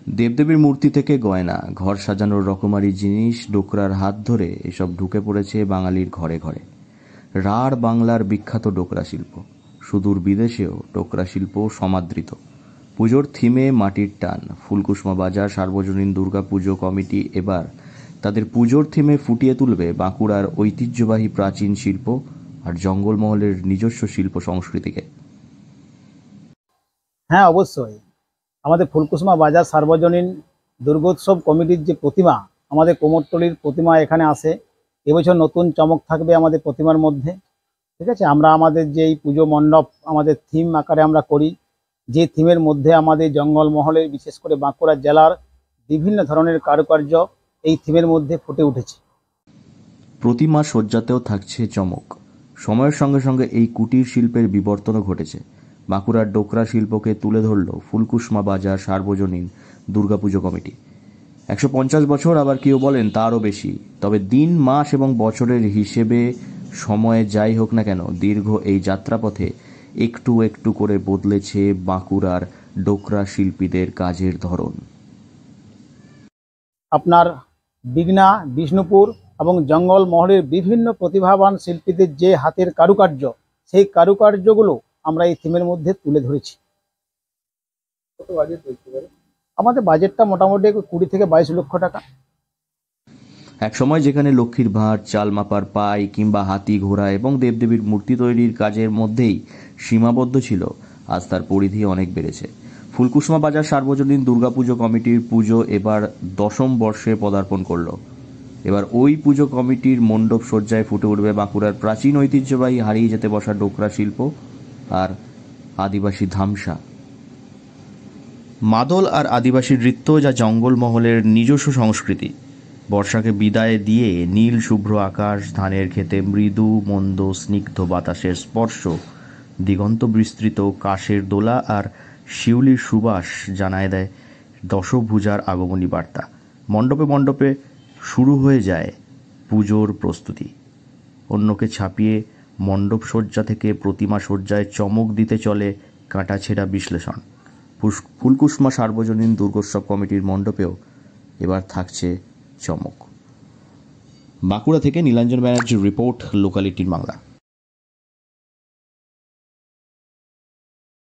দেবদেবীর মূর্তি থেকে গয়না, ঘর সাজানোর রকমারি জিনিস, ডোকরার হাত ধরে এসব ঢুকে পড়েছে বাঙালির ঘরে ঘরে। রাঢ় বাংলার বিখ্যাত ডোকরা শিল্প, সুদূর বিদেশেও ডোকরা শিল্প সমাদৃত। পুজোর থিমে মাটির টান। ফুলকুসমা বাজার সার্বজনীন দুর্গাপুজো কমিটি এবার তাদের পুজোর থিমে ফুটিয়ে তুলবে বাঁকুড়ার ঐতিহ্যবাহী প্রাচীন শিল্প আর জঙ্গলমহলের নিজস্ব শিল্প সংস্কৃতিকে। হ্যাঁ, অবশ্যই। আমাদের ফুলকুসমা বাজার সার্বজনীন দুর্গোৎসব কমিটির যে প্রতিমা, আমাদের কোমরটলির প্রতিমা এখানে আসে। এবছর নতুন চমক থাকবে আমাদের প্রতিমার মধ্যে। ঠিক আছে, আমরা আমাদের যে এই পুজো মণ্ডপ আমাদের থিম আকারে আমরা করি, যে থিমের মধ্যে আমাদের জঙ্গলমহলের, বিশেষ করে বাঁকুড়া জেলার বিভিন্ন ধরনের কারুকার্য এই থিমের মধ্যে ফুটে উঠেছে। প্রতিমা সজ্জাতেও থাকছে চমক। সময়ের সঙ্গে সঙ্গে এই কুটির শিল্পের বিবর্তনও ঘটেছে। বাঁকুড়ার ডোকরা শিল্পকে তুলে ধরল ফুলকুসমা বাজার সার্বজনীন দুর্গাপুজো কমিটি। 150 বছর, আবার কেউ বলেন তারও বেশি। তবে দিন, মাস এবং বছরের হিসেবে সময়ে যাই হোক না কেন, দীর্ঘ এই যাত্রাপথে একটু একটু করে বদলেছে বাঁকুড়ার ডোকরা শিল্পীদের কাজের ধরন। আপনার বিঘ্না, বিষ্ণুপুর এবং জঙ্গলমহলের বিভিন্ন প্রতিভাবান শিল্পীদের যে হাতের কারুকার্য, সেই কারুকার্যগুলো আমরা এই থিমের মধ্যে তুলে ধরেছি। আমাদের বাজেটটা মোটামুটি 20 থেকে 22 লক্ষ টাকা। এক সময় যেখানে লক্ষ্মীর ভাঁড়, চাল মাপার পাই কিংবা হাতি, ঘোড়া এবং দেবদেবীর মূর্তি তৈরির কাজের মধ্যেই সীমাবদ্ধ ছিল, আজ তার পরিধি অনেক বেড়েছে। ফুলকুসমা বাজার সার্বজনীন দুর্গাপুজো কমিটির পুজো এবার 10ম বর্ষে পদার্পণ করল। এবার ওই পুজো কমিটির মণ্ডপ সজ্জায় ফুটে উঠবে বাঁকুড়ার প্রাচীন ঐতিহ্যবাহী হারিয়ে যেতে বসা ডোকরা শিল্প আর আদিবাসী ধামসা। মাদল আর আদিবাসী নৃত্য, যা জঙ্গলমহলের নিজস্ব সংস্কৃতি। বর্ষাকে বিদায় দিয়ে নীল শুভ্র আকাশ, ধানের খেতে মৃদু মন্দ স্নিগ্ধ বাতাসের স্পর্শ, দিগন্ত বিস্তৃত কাশের দোলা আর শিউলির সুবাস জানায় দেয় দশভুজার আগমনী বার্তা। মণ্ডপে মণ্ডপে শুরু হয়ে যায় পুজোর প্রস্তুতি। অন্যকে ছাপিয়ে মণ্ডপ সজ্জা থেকে প্রতিমা সজ্জায় চমক দিতে চলে কাঁটাছেঁড়া বিশ্লেষণ। ফুলকুসমা সার্বজনীন দুর্গোৎসব কমিটির মণ্ডপেও এবার থাকছে চমক। বাঁকুড়া থেকে নীলাঞ্জন ব্যানার্জির রিপোর্ট, লোকাল 18 বাংলা।